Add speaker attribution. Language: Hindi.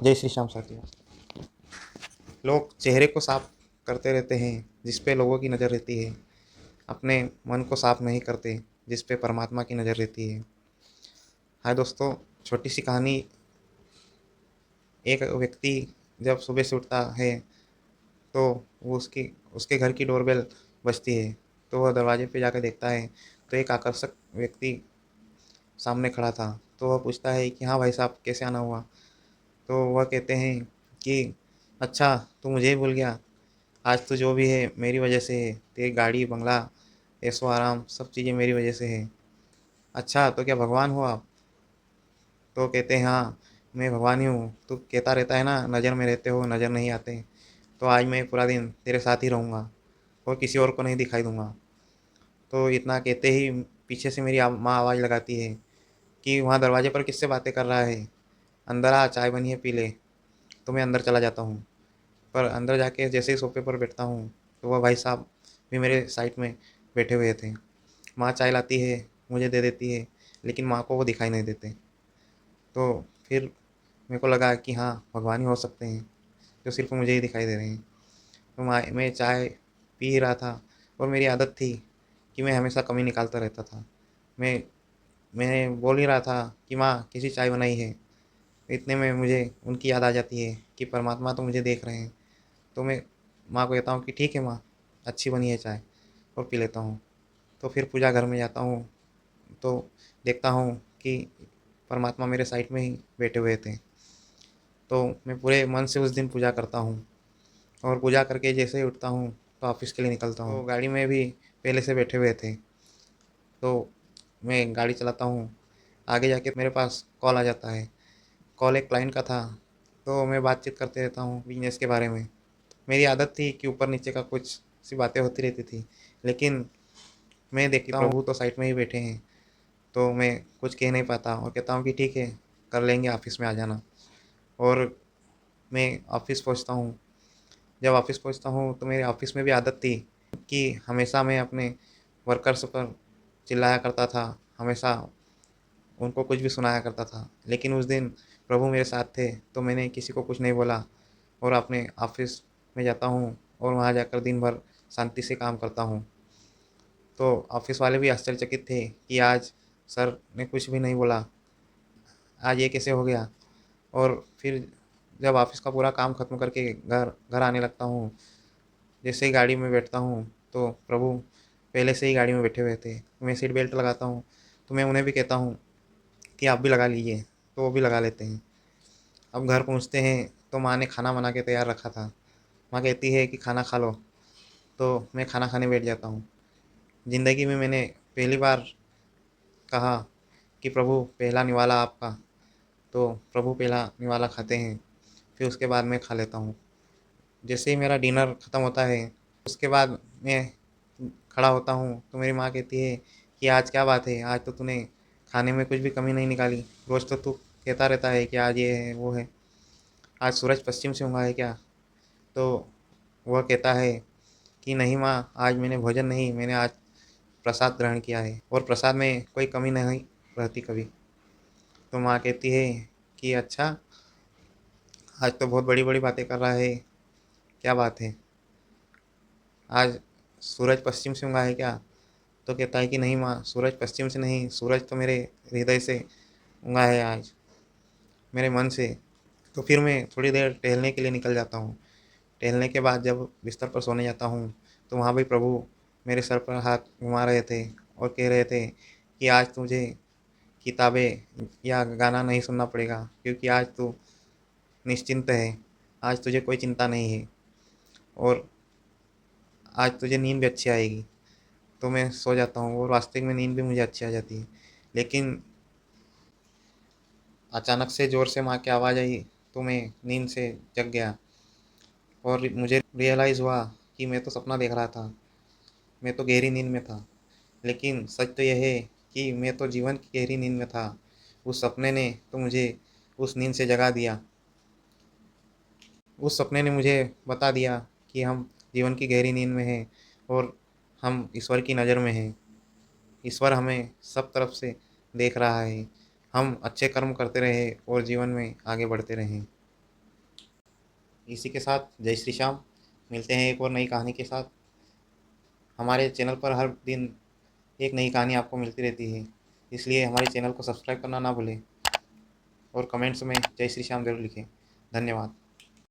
Speaker 1: जय श्री श्याम साथियों। लोग चेहरे को साफ करते रहते हैं जिस पे लोगों की नज़र रहती है, अपने मन को साफ नहीं करते जिस पे परमात्मा की नज़र रहती है। हाय दोस्तों, छोटी सी कहानी। एक व्यक्ति जब सुबह से उठता है तो वो उसकी उसके घर की डोरबेल बजती है, तो वह दरवाजे पे जाकर देखता है तो एक आकर्षक व्यक्ति सामने खड़ा था। तो वह पूछता है कि हाँ भाई साहब, कैसे आना हुआ? तो वह कहते हैं कि अच्छा, तू मुझे ही भूल गया। आज तो जो भी है मेरी वजह से है। तेरी गाड़ी बंगला ऐशो आराम सब चीज़ें मेरी वजह से है। अच्छा, तो क्या भगवान हो आप? तो कहते हैं हाँ, मैं भगवान ही हूँ। तू कहता रहता है ना, नज़र में रहते हो नज़र नहीं आते। तो आज मैं पूरा दिन तेरे साथ ही रहूँगा और किसी और को नहीं दिखाई दूंगा। तो इतना कहते ही पीछे से मेरी माँ आवाज़ लगाती है कि वहाँ दरवाजे पर किससे बातें कर रहा है, अंदर आ, चाय बनी है पी ले। तो मैं अंदर चला जाता हूँ। पर अंदर जाके जैसे ही सोफे पर बैठता हूँ तो वह भाई साहब भी मेरे साइड में बैठे हुए थे। माँ चाय लाती है, मुझे दे देती है, लेकिन माँ को वो दिखाई नहीं देते। तो फिर मेरे को लगा कि हाँ, भगवान ही हो सकते हैं जो सिर्फ मुझे ही दिखाई दे रहे हैं। तो मैं चाय पी ही रहा था और मेरी आदत थी कि मैं हमेशा कमी निकालता रहता था। मैं मैं बोल ही रहा था कि माँ, किसी चाय बनाई है। इतने में मुझे उनकी याद आ जाती है कि परमात्मा तो मुझे देख रहे हैं। तो मैं माँ को कहता हूँ कि ठीक है माँ, अच्छी बनी है चाय, और पी लेता हूँ। तो फिर पूजा घर में जाता हूँ तो देखता हूँ कि परमात्मा मेरे साइड में ही बैठे हुए थे। तो मैं पूरे मन से उस दिन पूजा करता हूँ और पूजा करके जैसे ही उठता हूँ तो ऑफिस के लिए निकलता हूँ। तो गाड़ी में भी पहले से बैठे हुए थे। तो मैं गाड़ी चलाता हूँ, आगे जाके मेरे पास कॉल आ जाता है। कॉल एक क्लाइंट का था। तो मैं बातचीत करते रहता हूँ बिजनेस के बारे में। मेरी आदत थी कि ऊपर नीचे का कुछ सी बातें होती रहती थी, लेकिन मैं देखता हूँ प्रभु तो साइड में ही बैठे हैं। तो मैं कुछ कह नहीं पाता और कहता हूँ कि ठीक है, कर लेंगे, ऑफिस में आ जाना। और मैं ऑफिस पहुँचता हूँ। जब ऑफिस पहुँचता हूँ तो मेरे ऑफिस में भी आदत थी कि हमेशा मैं अपने वर्कर्स पर चिल्लाया करता था, हमेशा उनको कुछ भी सुनाया करता था। लेकिन उस दिन प्रभु मेरे साथ थे तो मैंने किसी को कुछ नहीं बोला और अपने ऑफिस में जाता हूँ और वहाँ जाकर दिन भर शांति से काम करता हूँ। तो ऑफिस वाले भी आश्चर्यचकित थे कि आज सर ने कुछ भी नहीं बोला, आज ये कैसे हो गया। और फिर जब ऑफिस का पूरा काम खत्म करके घर घर आने लगता हूँ, जैसे ही गाड़ी में बैठता हूँ तो प्रभु पहले से ही गाड़ी में बैठे हुए थे। मैं सीट बेल्ट लगाता हूँ तो मैं उन्हें भी कहता हूँ कि आप भी लगा लीजिए, तो वो भी लगा लेते हैं। अब घर पहुँचते हैं तो माँ ने खाना बना के तैयार रखा था। माँ कहती है कि खाना खा लो, तो मैं खाना खाने बैठ जाता हूँ। ज़िंदगी में मैंने पहली बार कहा कि प्रभु पहला निवाला आपका। तो प्रभु पहला निवाला खाते हैं, फिर उसके बाद मैं खा लेता हूँ। जैसे ही मेरा डिनर ख़त्म होता है उसके बाद मैं खड़ा होता हूँ तो मेरी माँ कहती है कि आज क्या बात है, आज तो तूने खाने में कुछ भी कमी नहीं निकाली। रोज़ तो तू कहता रहता है कि आज ये है वो है, आज सूरज पश्चिम से उगा है क्या? तो वह कहता है कि नहीं माँ, आज मैंने भोजन नहीं, मैंने आज प्रसाद ग्रहण किया है और प्रसाद में कोई कमी नहीं रहती कभी। तो माँ कहती है कि अच्छा, आज तो बहुत बड़ी बड़ी बातें कर रहा है, क्या बात है? आज सूरज पश्चिम से उगा है क्या? तो कहता है कि नहीं माँ, सूरज पश्चिम से नहीं, सूरज तो मेरे हृदय से उगा है आज, मेरे मन से। तो फिर मैं थोड़ी देर टहलने के लिए निकल जाता हूँ। टहलने के बाद जब बिस्तर पर सोने जाता हूँ तो वहाँ भी प्रभु मेरे सर पर हाथ घुमा रहे थे और कह रहे थे कि आज तुझे किताबें या गाना नहीं सुनना पड़ेगा, क्योंकि आज तू निश्चिंत है, आज तुझे कोई चिंता नहीं है और आज तुझे नींद भी अच्छी आएगी। तो मैं सो जाता हूँ और वास्तविक में नींद भी मुझे अच्छी आ जाती है। लेकिन अचानक से ज़ोर से माँ की आवाज़ आई तो मैं नींद से जग गया और मुझे रियलाइज़ हुआ कि मैं तो सपना देख रहा था, मैं तो गहरी नींद में था। लेकिन सच तो यह है कि मैं तो जीवन की गहरी नींद में था। उस सपने ने तो मुझे उस नींद से जगा दिया। उस सपने ने मुझे बता दिया कि हम जीवन की गहरी नींद में हैं और हम ईश्वर की नज़र में हैं। ईश्वर हमें सब तरफ से देख रहा है। हम अच्छे कर्म करते रहें और जीवन में आगे बढ़ते रहें। इसी के साथ जय श्री श्याम। मिलते हैं एक और नई कहानी के साथ। हमारे चैनल पर हर दिन एक नई कहानी आपको मिलती रहती है, इसलिए हमारे चैनल को सब्सक्राइब करना ना भूलें और कमेंट्स में जय श्री श्याम ज़रूर लिखें। धन्यवाद।